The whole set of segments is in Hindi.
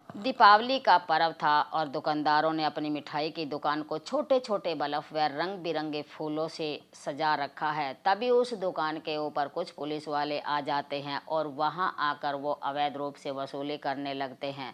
दीपावली का पर्व था और दुकानदारों ने अपनी मिठाई की दुकान को छोटे छोटे बल्ब व रंग बिरंगे फूलों से सजा रखा है। तभी उस दुकान के ऊपर कुछ पुलिस वाले आ जाते हैं और वहां आकर वो अवैध रूप से वसूली करने लगते हैं।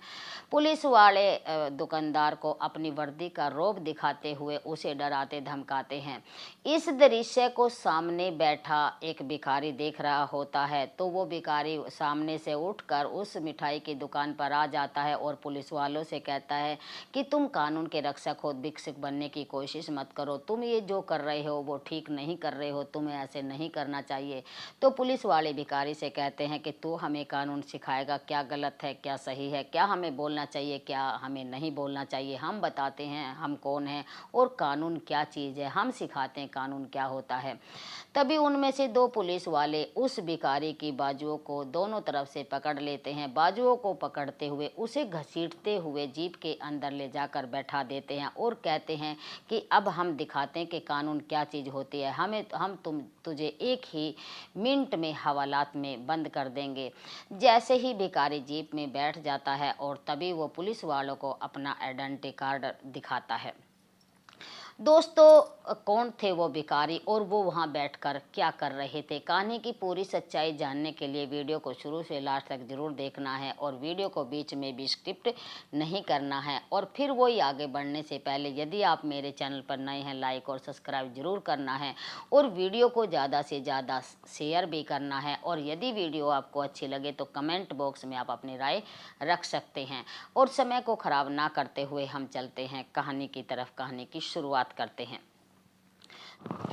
पुलिस वाले दुकानदार को अपनी वर्दी का रौब दिखाते हुए उसे डराते धमकाते हैं। इस दृश्य को सामने बैठा एक भिखारी देख रहा होता है तो वो भिखारी सामने से उठकर उस मिठाई की दुकान पर आ जाता है और पुलिस वालों से कहता है कि तुम कानून के रक्षक हो, भिक्षुक बनने की कोशिश मत करो, तुम ये जो कर रहे हो वो ठीक नहीं कर रहे हो, तुम्हें ऐसे नहीं करना चाहिए। तो पुलिस वाले भिखारी से कहते हैं कि तू हमें कानून सिखाएगा, क्या गलत है क्या सही है, क्या हमें बोलना चाहिए क्या हमें नहीं बोलना चाहिए, हम बताते हैं हम कौन हैं और कानून क्या चीज़ है, हम सिखाते हैं कानून क्या होता है। तभी उनमें से दो पुलिस वाले उस भिखारी की बाजुओं को दोनों तरफ से पकड़ लेते हैं। बाजुओं को पकड़ते हुए उसे घसीटते हुए जीप के अंदर ले जाकर बैठा देते हैं और कहते हैं कि अब हम दिखाते हैं कि कानून क्या चीज़ होती है, हम तुझे एक ही मिनट में हवालात में बंद कर देंगे। जैसे ही भिखारी जीप में बैठ जाता है और तभी वो पुलिस वालों को अपना आइडेंटिटी कार्ड दिखाता है। दोस्तों, कौन थे वो भिखारी और वो वहाँ बैठकर क्या कर रहे थे? कहानी की पूरी सच्चाई जानने के लिए वीडियो को शुरू से लास्ट तक ज़रूर देखना है और वीडियो को बीच में भी स्किप नहीं करना है। और फिर वही आगे बढ़ने से पहले यदि आप मेरे चैनल पर नए हैं, लाइक और सब्सक्राइब जरूर करना है और वीडियो को ज़्यादा से ज़्यादा शेयर भी करना है। और यदि वीडियो आपको अच्छी लगे तो कमेंट बॉक्स में आप अपनी राय रख सकते हैं। और समय को ख़राब ना करते हुए हम चलते हैं कहानी की तरफ। कहानी की शुरुआत करते हैं।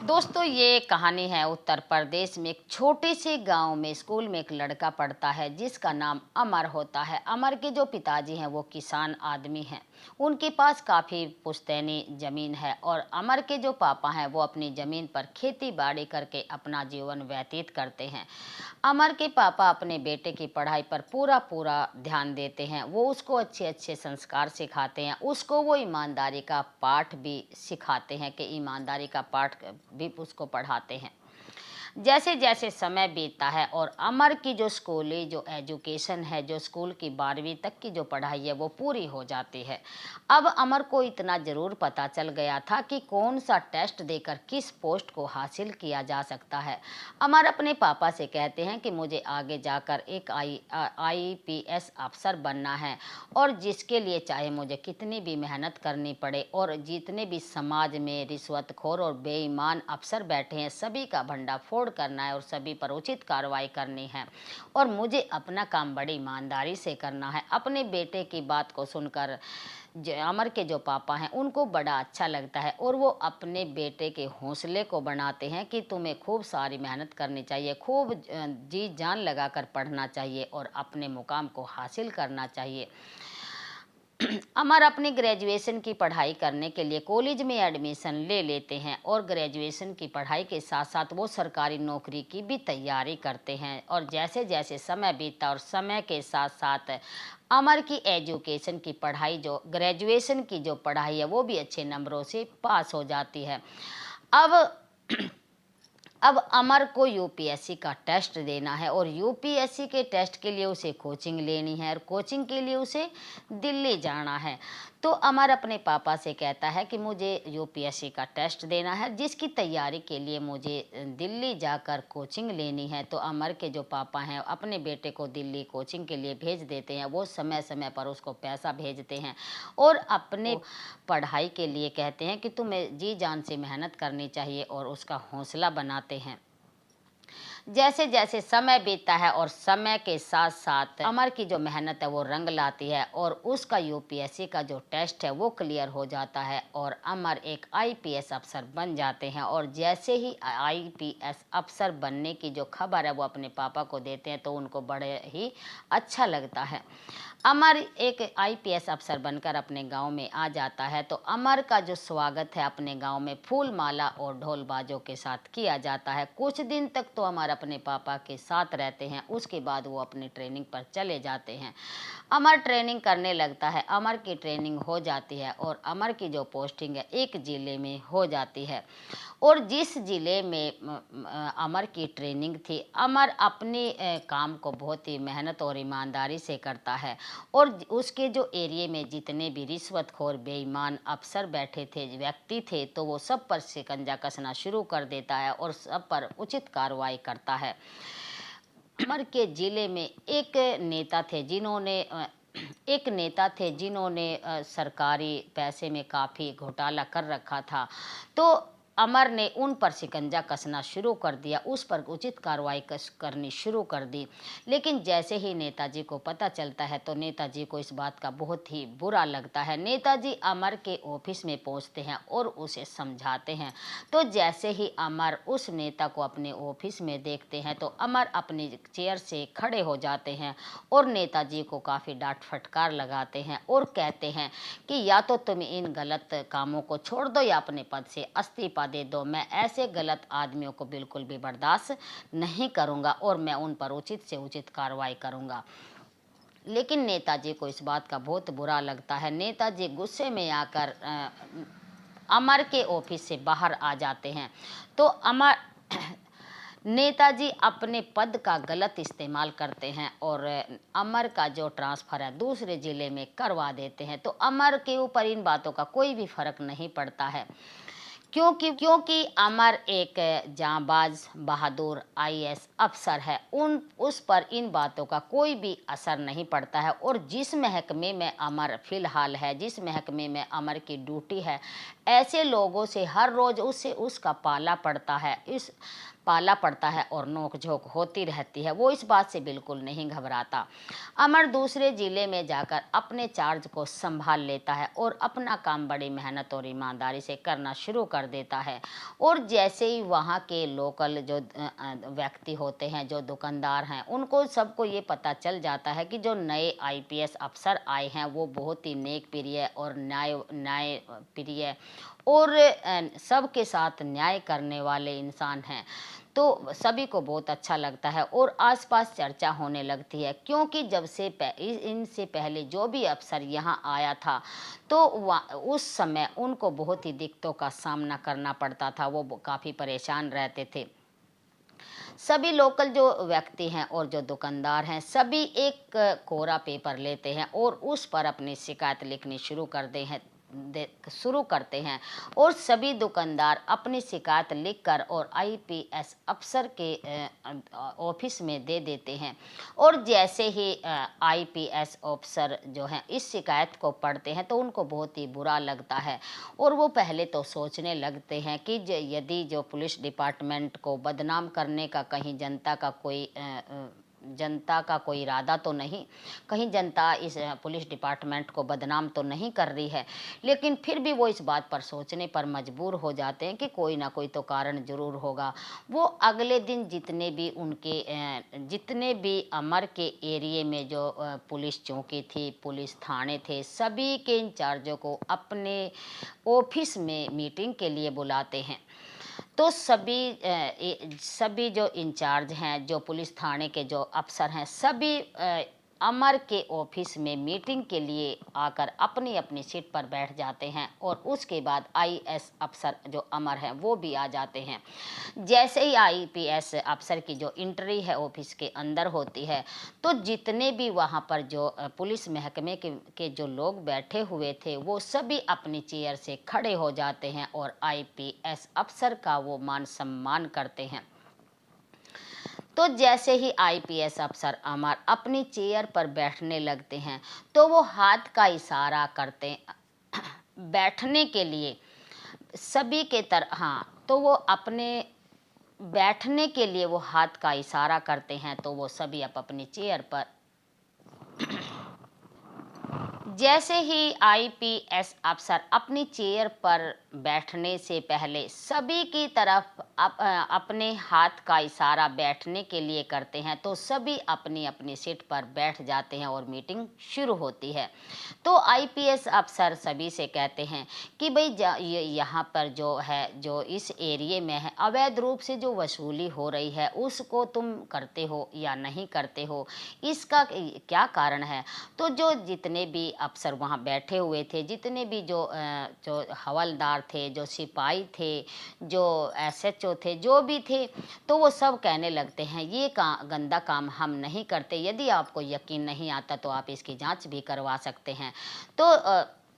दोस्तों, ये कहानी है उत्तर प्रदेश में एक छोटे से गांव में। स्कूल में एक लड़का पढ़ता है जिसका नाम अमर होता है। अमर के जो पिताजी हैं वो किसान आदमी हैं, उनके पास काफ़ी पुश्तैनी ज़मीन है और अमर के जो पापा हैं वो अपनी ज़मीन पर खेती बाड़ी करके अपना जीवन व्यतीत करते हैं। अमर के पापा अपने बेटे की पढ़ाई पर पूरा पूरा ध्यान देते हैं। वो उसको अच्छे अच्छे संस्कार सिखाते हैं, उसको वो ईमानदारी का पाठ भी सिखाते हैं कि ईमानदारी का पाठ भी उसको पढ़ाते हैं। जैसे जैसे समय बीतता है और अमर की जो स्कूली जो एजुकेशन है, जो स्कूल की 12वीं तक की जो पढ़ाई है वो पूरी हो जाती है। अब अमर को इतना ज़रूर पता चल गया था कि कौन सा टेस्ट देकर किस पोस्ट को हासिल किया जा सकता है। अमर अपने पापा से कहते हैं कि मुझे आगे जाकर एक आईपीएस अफसर बनना है और जिसके लिए चाहे मुझे कितनी भी मेहनत करनी पड़े और जितने भी समाज में रिश्वतखोर और बेईमान अफसर बैठे हैं सभी का भंडाफोड़ करना है और सभी पर उचित कार्रवाई करनी है और मुझे अपना काम बड़ी ईमानदारी से करना है। अपने बेटे की बात को सुनकर अमर के जो पापा हैं उनको बड़ा अच्छा लगता है और वो अपने बेटे के हौसले को बढ़ाते हैं कि तुम्हें खूब सारी मेहनत करनी चाहिए, खूब जी जान लगाकर पढ़ना चाहिए और अपने मुकाम को हासिल करना चाहिए। अमर अपनी ग्रेजुएशन की पढ़ाई करने के लिए कॉलेज में एडमिशन ले लेते हैं और ग्रेजुएशन की पढ़ाई के साथ साथ वो सरकारी नौकरी की भी तैयारी करते हैं। और जैसे जैसे समय बीतता और समय के साथ साथ अमर की एजुकेशन की पढ़ाई जो ग्रेजुएशन की जो पढ़ाई है वो भी अच्छे नंबरों से पास हो जाती है। अब अब अमर को यूपीएससी का टेस्ट देना है और यूपीएससी के टेस्ट के लिए उसे कोचिंग लेनी है और कोचिंग के लिए उसे दिल्ली जाना है। तो अमर अपने पापा से कहता है कि मुझे यूपीएससी का टेस्ट देना है जिसकी तैयारी के लिए मुझे दिल्ली जाकर कोचिंग लेनी है। तो अमर के जो पापा हैं अपने बेटे को दिल्ली कोचिंग के लिए भेज देते हैं। वो समय समय पर उसको पैसा भेजते हैं और अपने पढ़ाई के लिए कहते हैं कि तुम्हें जी जान से मेहनत करनी चाहिए और उसका हौसला बनाते हैं। जैसे जैसे समय बीतता है और समय के साथ साथ अमर की जो मेहनत है वो रंग लाती है और उसका यूपीएससी का जो टेस्ट है वो क्लियर हो जाता है और अमर एक आईपीएस अफसर बन जाते हैं। और जैसे ही आईपीएस अफसर बनने की जो खबर है वो अपने पापा को देते हैं तो उनको बड़े ही अच्छा लगता है। अमर एक आईपीएस अफसर बनकर अपने गांव में आ जाता है तो अमर का जो स्वागत है अपने गांव में फूल माला और ढोल बाजों के साथ किया जाता है। कुछ दिन तक तो अमर अपने पापा के साथ रहते हैं, उसके बाद वो अपनी ट्रेनिंग पर चले जाते हैं। अमर ट्रेनिंग करने लगता है, अमर की ट्रेनिंग हो जाती है और अमर की जो पोस्टिंग है एक जिले में हो जाती है। और जिस ज़िले में अमर की ट्रेनिंग थी, अमर अपने काम को बहुत ही मेहनत और ईमानदारी से करता है और उसके जो एरिए में जितने भी रिश्वतखोर बेईमान अफसर बैठे थे, व्यक्ति थे, तो वो सब पर शिकंजा कसना शुरू कर देता है और सब पर उचित कार्रवाई करता है। अमर के ज़िले में एक नेता थे जिन्होंने सरकारी पैसे में काफ़ी घोटाला कर रखा था। तो अमर ने उन पर शिकंजा कसना शुरू कर दिया, उस पर उचित कार्रवाई करनी शुरू कर दी। लेकिन जैसे ही नेताजी को पता चलता है तो नेताजी को इस बात का बहुत ही बुरा लगता है। नेताजी अमर के ऑफिस में पहुंचते हैं और उसे समझाते हैं। तो जैसे ही अमर उस नेता को अपने ऑफिस में देखते हैं तो अमर अपनी चेयर से खड़े हो जाते हैं और नेताजी को काफ़ी डांट फटकार लगाते हैं और कहते हैं कि या तो तुम इन गलत कामों को छोड़ दो या अपने पद से इस्तीफा दे दो। मैं ऐसे गलत आदमियों को बिल्कुल भी बर्दाश्त नहीं करूंगा और मैं उन पर उचित से उचित कार्रवाई करूंगा। लेकिन नेताजी को इस बात का बहुत बुरा लगता है। नेताजी गुस्से में आकर अमर के ऑफिस से बाहर आ जाते हैं। तो नेताजी अपने पद का गलत इस्तेमाल करते हैं और अमर का जो ट्रांसफ़र है दूसरे ज़िले में करवा देते हैं। तो अमर के ऊपर इन बातों का कोई भी फ़र्क नहीं पड़ता है, क्योंकि अमर एक जांबाज बहादुर आईएएस अफसर है। उस पर इन बातों का कोई भी असर नहीं पड़ता है और जिस महकमे में अमर फ़िलहाल है, जिस महकमे में अमर की ड्यूटी है, ऐसे लोगों से हर रोज़ उसका पाला पड़ता है और नोक-झोंक होती रहती है। वो इस बात से बिल्कुल नहीं घबराता। अमर दूसरे ज़िले में जाकर अपने चार्ज को संभाल लेता है और अपना काम बड़ी मेहनत और ईमानदारी से करना शुरू कर देता है। और जैसे ही वहाँ के लोकल जो व्यक्ति होते हैं, जो दुकानदार हैं, उनको सबको ये पता चल जाता है कि जो नए आईपीएस अफसर आए हैं वो बहुत ही नेकप्रिय और न्यायप्रिय और सबके साथ न्याय करने वाले इंसान हैं। तो सभी को बहुत अच्छा लगता है और आसपास चर्चा होने लगती है, क्योंकि इनसे पहले जो भी अफसर यहाँ आया था तो उस समय उनको बहुत ही दिक्कतों का सामना करना पड़ता था। वो काफ़ी परेशान रहते थे। सभी लोकल जो व्यक्ति हैं और जो दुकानदार हैं, सभी एक कोरा पेपर लेते हैं और उस पर अपनी शिकायत लिखनी शुरू करते हैं और सभी दुकानदार अपनी शिकायत लिखकर और आईपीएस अफसर के ऑफिस में दे देते हैं। और जैसे ही आईपीएस अफसर जो हैं इस शिकायत को पढ़ते हैं तो उनको बहुत ही बुरा लगता है और वो पहले तो सोचने लगते हैं कि यदि जो पुलिस डिपार्टमेंट को बदनाम करने का कहीं जनता का कोई इरादा तो नहीं, कहीं जनता इस पुलिस डिपार्टमेंट को बदनाम तो नहीं कर रही है। लेकिन फिर भी वो इस बात पर सोचने पर मजबूर हो जाते हैं कि कोई ना कोई तो कारण ज़रूर होगा। वो अगले दिन जितने भी अमर के एरिए में जो पुलिस चौकी थी, पुलिस थाने थे, सभी के इंचार्जों को अपने ऑफिस में मीटिंग के लिए बुलाते हैं। तो सभी जो इंचार्ज हैं, जो पुलिस थाने के जो अफसर हैं, सभी अमर के ऑफिस में मीटिंग के लिए आकर अपनी अपनी सीट पर बैठ जाते हैं और उसके बाद आईएएस अफसर जो अमर हैं वो भी आ जाते हैं। जैसे ही आईपीएस अफसर की जो एंट्री है ऑफिस के अंदर होती है तो जितने भी वहाँ पर जो पुलिस महकमे के जो लोग बैठे हुए थे वो सभी अपनी चेयर से खड़े हो जाते हैं और आईपीएस अफसर का वो मान सम्मान करते हैं। तो जैसे ही आईपीएस अफसर अमर अपनी चेयर पर बैठने लगते हैं तो वो हाथ का इशारा करते बैठने के लिए सभी के हाँ, तो वो अपने बैठने के लिए वो हाथ का इशारा करते हैं तो वो सभी अपनी चेयर पर जैसे ही आईपीएस अफसर अपनी चेयर पर बैठने से पहले सभी की तरफ अपने हाथ का इशारा बैठने के लिए करते हैं तो सभी अपनी अपनी सीट पर बैठ जाते हैं और मीटिंग शुरू होती है। तो आईपीएस अफसर सभी से कहते हैं कि भाई यहाँ पर जो है, जो इस एरिए में है, अवैध रूप से जो वसूली हो रही है उसको तुम करते हो या नहीं करते हो, इसका क्या कारण है। तो जो जितने भी अफसर वहाँ बैठे हुए थे, जितने भी जो हवलदार थे, जो सिपाही थे, जो एसएचओ थे, जो भी थे, तो वो सब कहने लगते हैं ये गंदा काम हम नहीं करते, यदि आपको यकीन नहीं आता तो आप इसकी जांच भी करवा सकते हैं। तो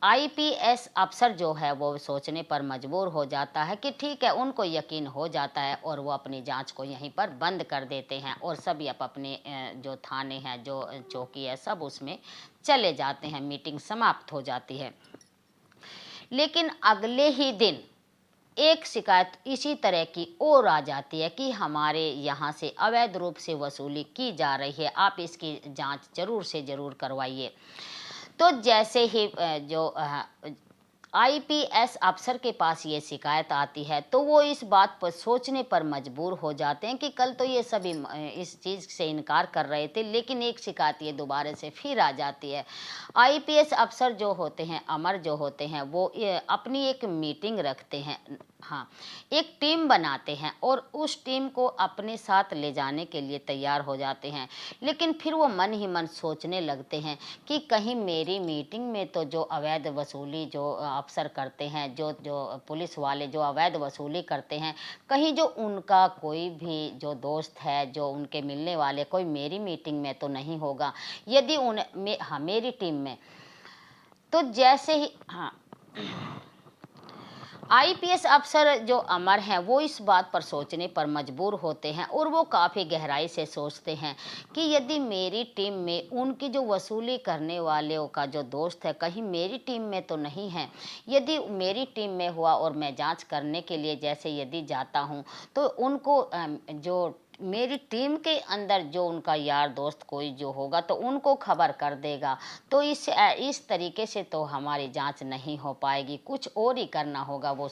आईपीएस अफसर जो है वो सोचने पर मजबूर हो जाता है कि ठीक है, उनको यकीन हो जाता है और वो अपनी जांच को यहीं पर बंद कर देते हैं और सभी अपने जो थाने हैं, जो चौकी है, सब उसमें चले जाते हैं। मीटिंग समाप्त हो जाती है। लेकिन अगले ही दिन एक शिकायत इसी तरह की और आ जाती है कि हमारे यहाँ से अवैध रूप से वसूली की जा रही है, आप इसकी जांच जरूर से ज़रूर करवाइए। तो जैसे ही जो आईपीएस अफसर के पास ये शिकायत आती है तो वो इस बात पर सोचने पर मजबूर हो जाते हैं कि कल तो ये सभी इस चीज़ से इनकार कर रहे थे, लेकिन एक शिकायत ये दोबारा से फिर आ जाती है। आईपीएस अफसर जो होते हैं, अमर जो होते हैं, वो अपनी एक मीटिंग रखते हैं, हाँ, एक टीम बनाते हैं और उस टीम को अपने साथ ले जाने के लिए तैयार हो जाते हैं। लेकिन फिर वो मन ही मन सोचने लगते हैं कि कहीं मेरी मीटिंग में तो जो अवैध वसूली जो अफसर करते हैं, जो पुलिस वाले जो अवैध वसूली करते हैं, कहीं जो उनका कोई भी जो दोस्त है, जो उनके मिलने वाले, कोई मेरी मीटिंग में तो नहीं होगा। यदि मेरी टीम में, तो जैसे ही आईपीएस अफसर जो अमर हैं वो इस बात पर सोचने पर मजबूर होते हैं और वो काफ़ी गहराई से सोचते हैं कि यदि मेरी टीम में उनकी जो वसूली करने वालों का जो दोस्त है, कहीं मेरी टीम में तो नहीं है। यदि मेरी टीम में हुआ और मैं जांच करने के लिए जैसे यदि जाता हूं तो उनको जो मेरी टीम के अंदर जो उनका यार दोस्त कोई जो होगा तो उनको खबर कर देगा। तो इस तरीके से तो हमारी जांच नहीं हो पाएगी, कुछ और ही करना होगा। वो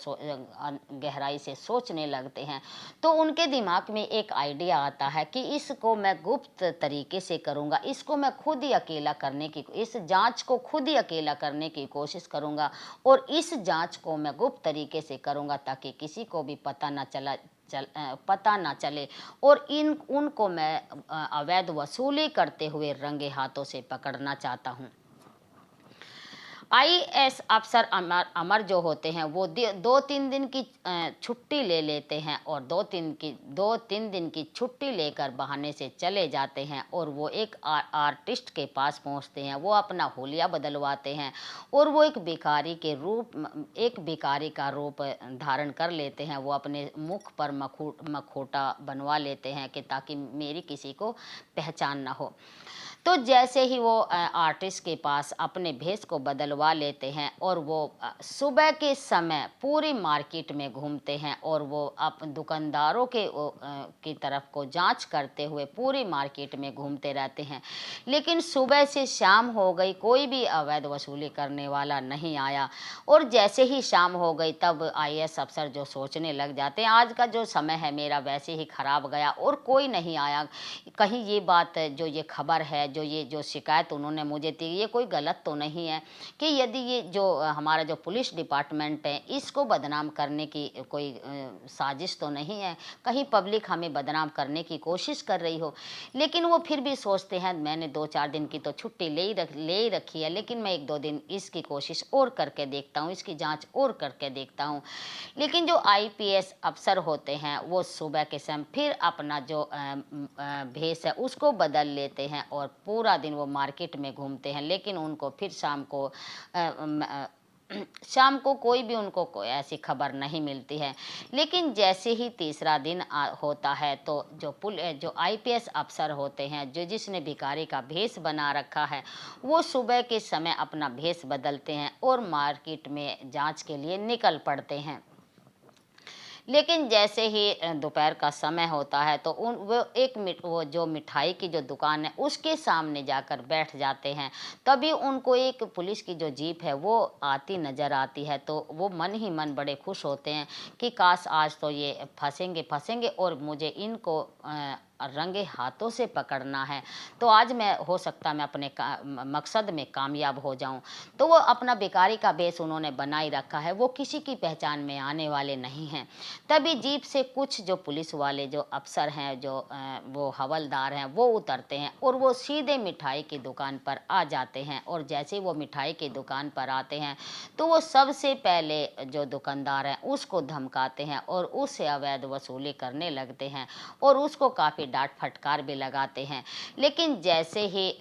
गहराई से सोचने लगते हैं। तो उनके दिमाग में एक आइडिया आता है कि इसको मैं गुप्त तरीके से करूँगा, इसको मैं खुद ही अकेला करने की, इस जांच को खुद ही अकेला करने की कोशिश करूँगा और इस जांच को मैं गुप्त तरीके से करूँगा ताकि किसी को भी पता ना चले और उनको मैं अवैध वसूली करते हुए रंगे हाथों से पकड़ना चाहता हूं। आईएएस अफसर अमर जो होते हैं वो 2-3 दिन की छुट्टी ले लेते हैं और 2-3 दिन की छुट्टी लेकर बहाने से चले जाते हैं और वो एक आर्टिस्ट के पास पहुंचते हैं। वो अपना हुलिया बदलवाते हैं और वो एक भिखारी का रूप धारण कर लेते हैं। वो अपने मुख पर मखोटा बनवा लेते हैं कि ताकि मेरी किसी को पहचान ना हो। तो जैसे ही वो आर्टिस्ट के पास अपने भेष को बदलवा लेते हैं और वो सुबह के समय पूरी मार्केट में घूमते हैं और वो दुकानदारों की तरफ को जांच करते हुए पूरी मार्केट में घूमते रहते हैं। लेकिन सुबह से शाम हो गई, कोई भी अवैध वसूली करने वाला नहीं आया और जैसे ही शाम हो गई तब आईएएस अफसर जो सोचने लग जाते हैं आज का जो समय है मेरा वैसे ही खराब गया और कोई नहीं आया, कहीं ये बात जो ये खबर है, जो शिकायत उन्होंने मुझे दी, ये कोई गलत तो नहीं है कि यदि ये जो हमारा जो पुलिस डिपार्टमेंट है इसको बदनाम करने की कोई साजिश तो नहीं है, कहीं पब्लिक हमें बदनाम करने की कोशिश कर रही हो। लेकिन वो फिर भी सोचते हैं मैंने 2-4 दिन की तो छुट्टी ले ही रखी है, लेकिन मैं 1-2 दिन इसकी कोशिश और करके देखता हूँ, इसकी जाँच और करके देखता हूँ। लेकिन जो आईपीएस अफसर होते हैं वो सुबह के समय फिर अपना जो भेष है उसको बदल लेते हैं और पूरा दिन वो मार्केट में घूमते हैं। लेकिन उनको फिर शाम को कोई भी उनको ऐसी खबर नहीं मिलती है। लेकिन जैसे ही तीसरा दिन होता है तो जो आईपीएस अफसर होते हैं, जिसने भिखारी का भेष बना रखा है, वो सुबह के समय अपना भेष बदलते हैं और मार्केट में जांच के लिए निकल पड़ते हैं। लेकिन जैसे ही दोपहर का समय होता है तो वो जो मिठाई की जो दुकान है उसके सामने जाकर बैठ जाते हैं। तभी उनको एक पुलिस की जो जीप है वो आती नज़र आती है, तो वो मन ही मन बड़े खुश होते हैं कि काश आज तो ये फंसेंगे फंसेंगे और मुझे इनको रंगे हाथों से पकड़ना है। तो आज मैं हो सकता है मैं अपने मकसद में कामयाब हो जाऊं। तो वो अपना भिखारी का भेष उन्होंने बनाई रखा है, वो किसी की पहचान में आने वाले नहीं हैं। तभी जीप से कुछ जो पुलिस वाले जो अफसर हैं, जो वो हवलदार हैं, वो उतरते हैं और वो सीधे मिठाई की दुकान पर आ जाते हैं। और जैसे ही वो मिठाई की दुकान पर आते हैं तो वो सबसे पहले जो दुकानदार है उसको धमकाते हैं और उससे अवैध वसूली करने लगते हैं और उसको काफ़ी डांट फटकार भी लगाते हैं। लेकिन जैसे ही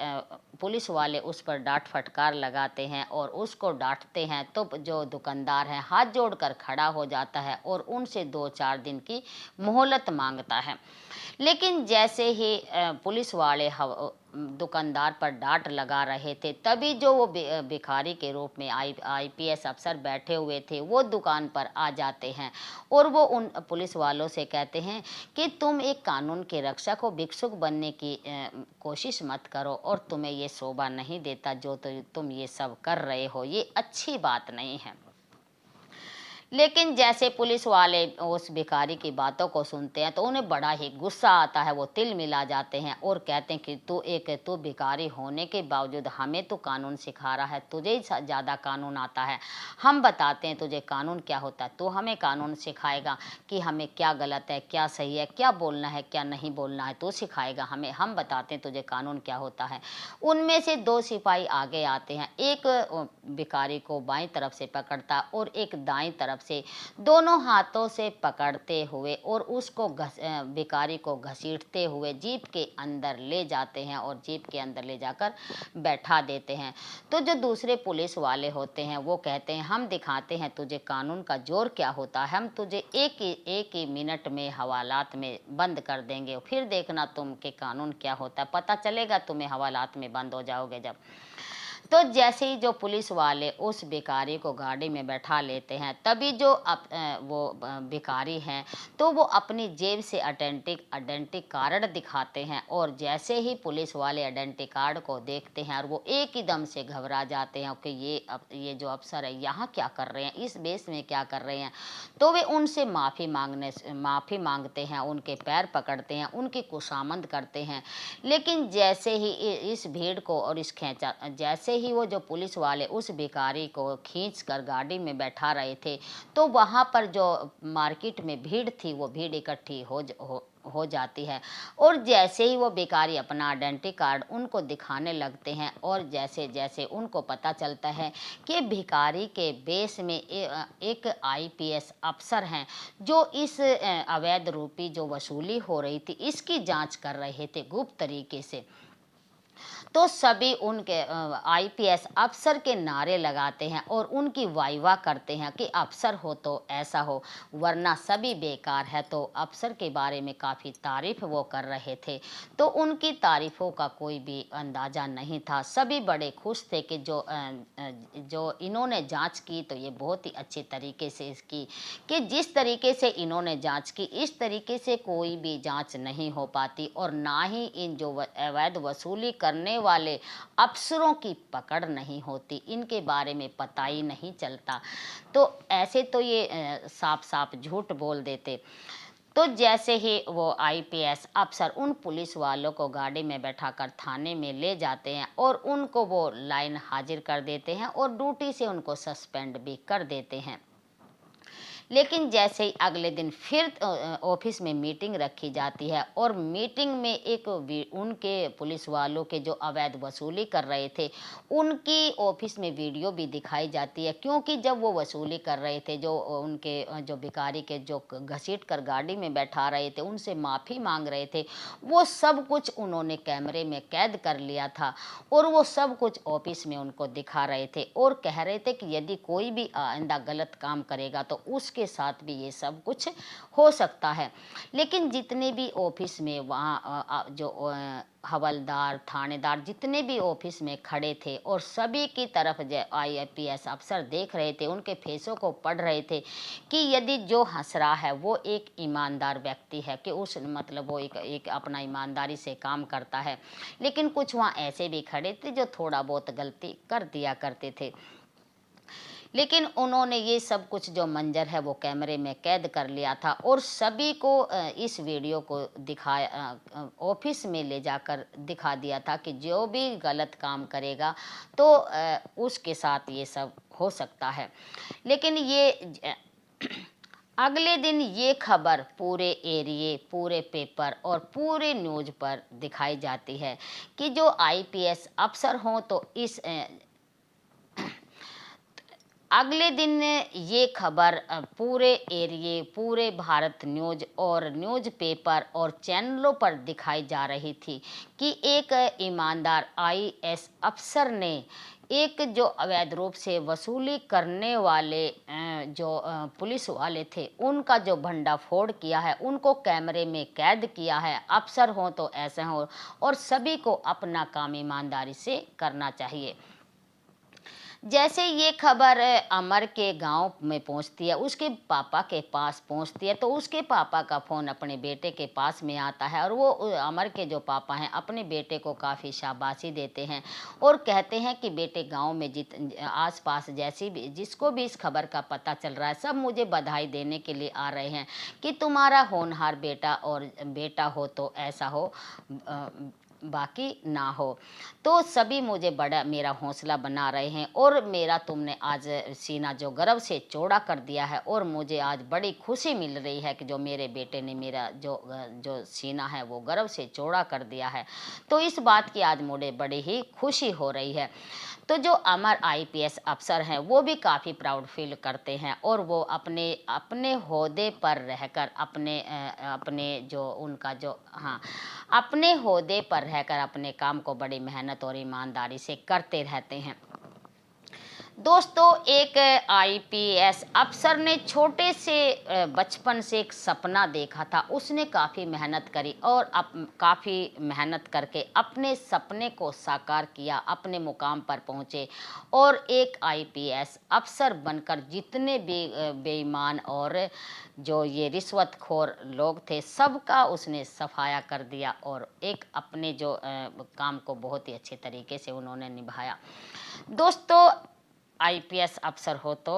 पुलिस वाले उस पर डांट फटकार लगाते हैं और उसको डांटते हैं तो जो दुकानदार है हाथ जोड़कर खड़ा हो जाता है और उनसे 2-4 दिन की मोहलत मांगता है। लेकिन जैसे ही पुलिस वाले दुकानदार पर डांट लगा रहे थे, तभी जो वो भिखारी के रूप में आईपीएस अफसर बैठे हुए थे वो दुकान पर आ जाते हैं और वो उन पुलिस वालों से कहते हैं कि तुम एक कानून के रक्षक हो, भिक्षुक बनने की कोशिश मत करो और तुम्हें ये शोभा नहीं देता जो तो तुम ये सब कर रहे हो, ये अच्छी बात नहीं है। लेकिन जैसे पुलिस वाले उस भिखारी की बातों को सुनते हैं तो उन्हें बड़ा ही गुस्सा आता है, वो तिल मिला जाते हैं और कहते हैं कि तू भिखारी होने के बावजूद हमें तो कानून सिखा रहा है, तुझे ही ज़्यादा कानून आता है। हम बताते हैं तुझे कानून क्या होता है, तू हमें कानून सिखाएगा कि हमें क्या गलत है, क्या सही है, क्या बोलना है, क्या नहीं बोलना है, तू सिखाएगा हमें, हम बताते हैं तुझे कानून क्या होता है। उनमें से 2 सिपाही आगे आते हैं, एक भिखारी को बाईं तरफ से पकड़ता और एक दाईं तरफ से, दोनों हाथों से पकड़ते हुए और उसको भिखारी को घसीटते हुए जीप के अंदर ले जाते हैं और जीप के अंदर ले जाकर बैठा देते हैं। तो जो दूसरे पुलिस वाले होते हैं वो कहते हैं हम दिखाते हैं तुझे कानून का जोर क्या होता है, हम तुझे एक ही मिनट में हवालात में बंद कर देंगे, फिर देखना तुम के कानून क्या होता है, पता चलेगा तुम्हें हवालात में बंद हो जाओगे जब। तो जैसे ही जो पुलिस वाले उस भिखारी को गाड़ी में बैठा लेते हैं, तभी जो वो भिखारी हैं तो वो अपनी जेब से आइडेंटिटी कार्ड दिखाते हैं और जैसे ही पुलिस वाले आइडेंटिटी कार्ड को देखते हैं और वो एक ही दम से घबरा जाते हैं कि ये जो अफसर है यहाँ क्या कर रहे हैं, इस बेस में क्या कर रहे हैं। तो वे उनसे माफ़ी मांगते हैं, उनके पैर पकड़ते हैं, उनकी खुशामद करते हैं। लेकिन जैसे ही इस भीड़ को और इस खींचा जैसे ही वो जो पुलिस वाले उस भिखारी को खींचकर गाड़ी में बैठा रहे थे तो वहाँ पर जो मार्केट में भीड़ थी वो भीड़ इकट्ठी हो जाती है और जैसे ही वो भिखारी अपना आइडेंटिटी कार्ड उनको दिखाने लगते हैं और जैसे जैसे उनको पता चलता है कि भिखारी के बेस में एक आईपीएस अफसर हैं जो इस अवैध रूपी जो वसूली हो रही थी इसकी जांच कर रहे थे गुप्त तरीके से, तो सभी उनके आईपीएस अफसर के नारे लगाते हैं और उनकी वाइवा करते हैं कि अफसर हो तो ऐसा हो वरना सभी बेकार है। तो अफसर के बारे में काफ़ी तारीफ वो कर रहे थे, तो उनकी तारीफ़ों का कोई भी अंदाज़ा नहीं था। सभी बड़े खुश थे कि जो इन्होंने जांच की तो ये बहुत ही अच्छे तरीके से इसकी, कि जिस तरीके से इन्होंने जांच की इस तरीके से कोई भी जांच नहीं हो पाती और ना ही इन जो अवैध वसूली करने वाले अफसरों की पकड़ नहीं होती, इनके बारे में पता ही नहीं चलता। तो ऐसे तो ये साफ साफ झूठ बोल देते। तो जैसे ही वो आईपीएस अफसर उन पुलिस वालों को गाड़ी में बैठाकर थाने में ले जाते हैं और उनको वो लाइन हाजिर कर देते हैं और ड्यूटी से उनको सस्पेंड भी कर देते हैं। लेकिन जैसे ही अगले दिन फिर ऑफिस में मीटिंग रखी जाती है और मीटिंग में उनके पुलिस वालों के जो अवैध वसूली कर रहे थे उनकी ऑफिस में वीडियो भी दिखाई जाती है, क्योंकि जब वो वसूली कर रहे थे जो उनके जो भिखारी के जो घसीट कर गाड़ी में बैठा रहे थे उनसे माफ़ी मांग रहे थे, वो सब कुछ उन्होंने कैमरे में कैद कर लिया था और वो सब कुछ ऑफिस में उनको दिखा रहे थे और कह रहे थे कि यदि कोई भी आइंदा गलत काम करेगा तो उसके साथ भी ये सब कुछ हो सकता है। लेकिन जितने भी ऑफिस में वहाँ जो हवलदार, थानेदार जितने भी ऑफिस में खड़े थे और सभी की तरफ जो आईपीएस अफसर देख रहे थे, उनके फेसों को पढ़ रहे थे कि यदि जो हंस रहा है वो एक ईमानदार व्यक्ति है, कि उस मतलब वो एक अपना ईमानदारी से काम करता है। लेकिन कुछ वहाँ ऐसे भी खड़े थे जो थोड़ा बहुत गलती कर दिया करते थे। लेकिन उन्होंने ये सब कुछ जो मंजर है वो कैमरे में कैद कर लिया था और सभी को इस वीडियो को दिखाया, ऑफिस में ले जाकर दिखा दिया था कि जो भी गलत काम करेगा तो उसके साथ ये सब हो सकता है। लेकिन ये अगले दिन ये खबर पूरे एरिए, पूरे पेपर और पूरे न्यूज़ पर दिखाई जाती है कि जो आईपीएस अफसर हों तो इस अगले दिन ये खबर पूरे एरिए, पूरे भारत न्यूज़ और न्यूज़पेपर और चैनलों पर दिखाई जा रही थी कि एक ईमानदार आईएएस अफसर ने एक जो अवैध रूप से वसूली करने वाले जो पुलिस वाले थे उनका जो भंडाफोड़ किया है, उनको कैमरे में कैद किया है। अफसर हों तो ऐसे हों और सभी को अपना काम ईमानदारी से करना चाहिए। जैसे ये खबर अमर के गांव में पहुंचती है, उसके पापा के पास पहुंचती है, तो उसके पापा का फ़ोन अपने बेटे के पास में आता है और वो अमर के जो पापा हैं अपने बेटे को काफ़ी शाबाशी देते हैं और कहते हैं कि बेटे गांव में आस-पास जैसी भी जिसको भी इस खबर का पता चल रहा है, सब मुझे बधाई देने के लिए आ रहे हैं कि तुम्हारा होनहार बेटा और बेटा हो तो ऐसा हो, बाकी ना हो। तो सभी मुझे बड़ा मेरा हौसला बना रहे हैं और मेरा तुमने आज सीना जो गर्व से चौड़ा कर दिया है और मुझे आज बड़ी खुशी मिल रही है कि जो मेरे बेटे ने मेरा जो सीना है वो गर्व से चौड़ा कर दिया है। तो इस बात की आज मुझे बड़ी ही खुशी हो रही है। तो जो अमर आईपीएस अफसर हैं वो भी काफ़ी प्राउड फील करते हैं और वो अपने अपने ओहदे पर रहकर अपने जो उनका जो अपने ओहदे पर रहकर अपने काम को बड़ी मेहनत और ईमानदारी से करते रहते हैं। दोस्तों, एक आईपीएस अफसर ने छोटे से बचपन से एक सपना देखा था। उसने काफ़ी मेहनत करी और काफ़ी मेहनत करके अपने सपने को साकार किया, अपने मुकाम पर पहुँचे और एक आईपीएस अफसर बनकर जितने भी बेईमान और जो ये रिश्वतखोर लोग थे सबका उसने सफाया कर दिया और एक अपने जो काम को बहुत ही अच्छे तरीके से उन्होंने निभाया। दोस्तों, आईपीएस अफसर हो तो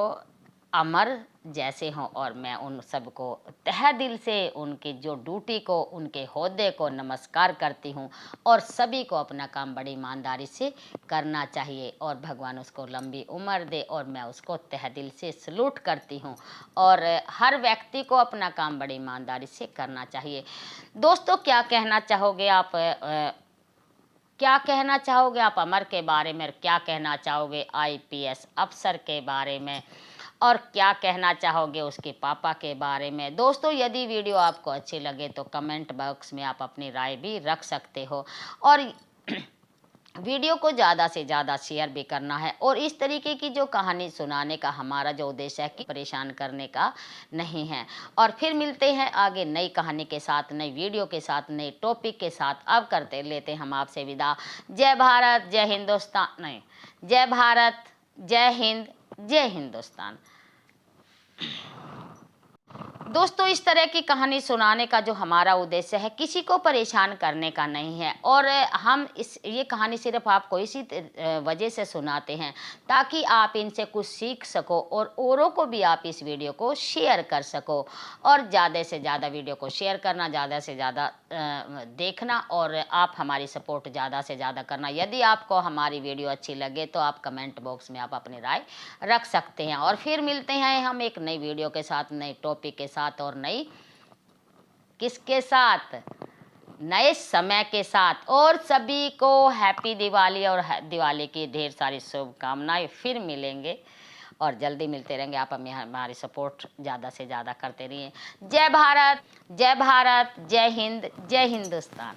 अमर जैसे हों और मैं उन सबको तहे दिल से उनकी जो ड्यूटी को, उनके ओहदे को नमस्कार करती हूँ और सभी को अपना काम बड़ी ईमानदारी से करना चाहिए और भगवान उसको लंबी उम्र दे और मैं उसको तहे दिल से सलूट करती हूँ और हर व्यक्ति को अपना काम बड़ी ईमानदारी से करना चाहिए। दोस्तों, क्या कहना चाहोगे आप? क्या कहना चाहोगे आप अमर के बारे में? क्या कहना चाहोगे आईपीएस अफसर के बारे में? और क्या कहना चाहोगे उसके पापा के बारे में? दोस्तों, यदि वीडियो आपको अच्छी लगे तो कमेंट बॉक्स में आप अपनी राय भी रख सकते हो और वीडियो को ज़्यादा से ज़्यादा शेयर भी करना है और इस तरीके की जो कहानी सुनाने का हमारा जो उद्देश्य है कि परेशान करने का नहीं है। और फिर मिलते हैं आगे नई कहानी के साथ, नई वीडियो के साथ, नए टॉपिक के साथ। अब करते लेते हम आपसे विदा। जय भारत, जय हिंदुस्तान, नहीं, जय भारत, जय हिंद, जय हिंदुस्तान। दोस्तों, इस तरह की कहानी सुनाने का जो हमारा उद्देश्य है किसी को परेशान करने का नहीं है और हम ये कहानी सिर्फ आपको इसी वजह से सुनाते हैं ताकि आप इनसे कुछ सीख सको और औरों को भी आप इस वीडियो को शेयर कर सको और ज़्यादा से ज़्यादा वीडियो को शेयर करना, ज़्यादा से ज़्यादा देखना और आप हमारी सपोर्ट ज़्यादा से ज़्यादा करना। यदि आपको हमारी वीडियो अच्छी लगे तो आप कमेंट बॉक्स में आप अपनी राय रख सकते हैं और फिर मिलते हैं हम एक नई वीडियो के साथ, नए टॉपिक के साथ और नई किसके साथ, नए समय के साथ। और सभी को हैप्पी दिवाली और दिवाली की ढेर सारी शुभकामनाएं। फिर मिलेंगे और जल्दी मिलते रहेंगे। आप हमारी सपोर्ट ज़्यादा से ज़्यादा करते रहिए। जय भारत, जय भारत, जय हिंद, जय हिंदुस्तान।